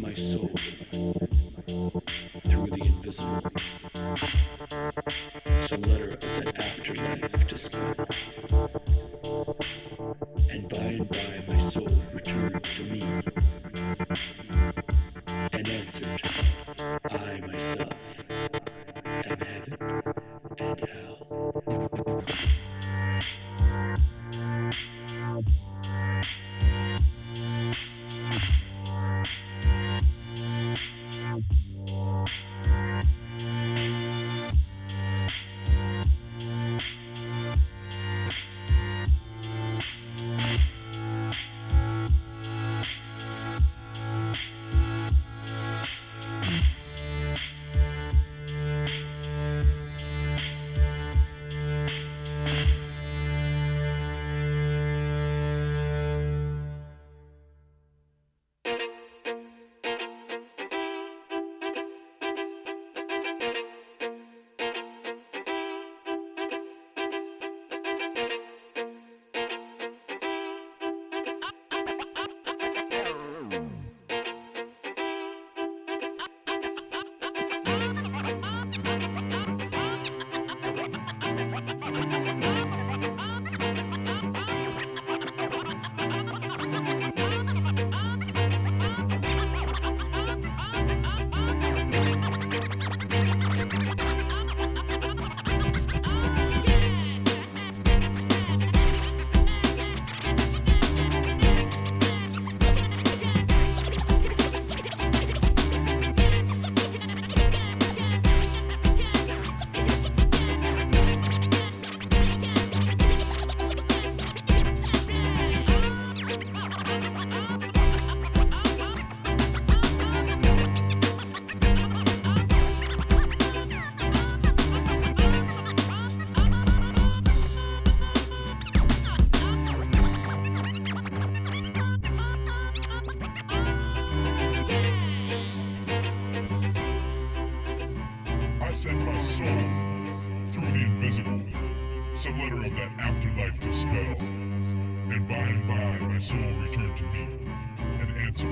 my soul through the invisible, some letter of that afterlife to spell. And by my soul returned to me, and answered, I myself am heaven and hell. I send my soul through the invisible, some letter of that afterlife to spell. And by my soul returned to me, and answered,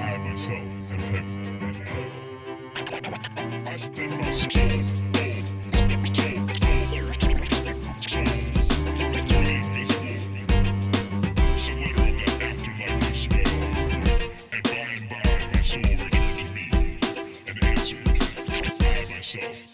I myself am heaven and hell. I send my soul through the invisible, some letter of that afterlife to spell. And by my soul returned to me, and answered, I myself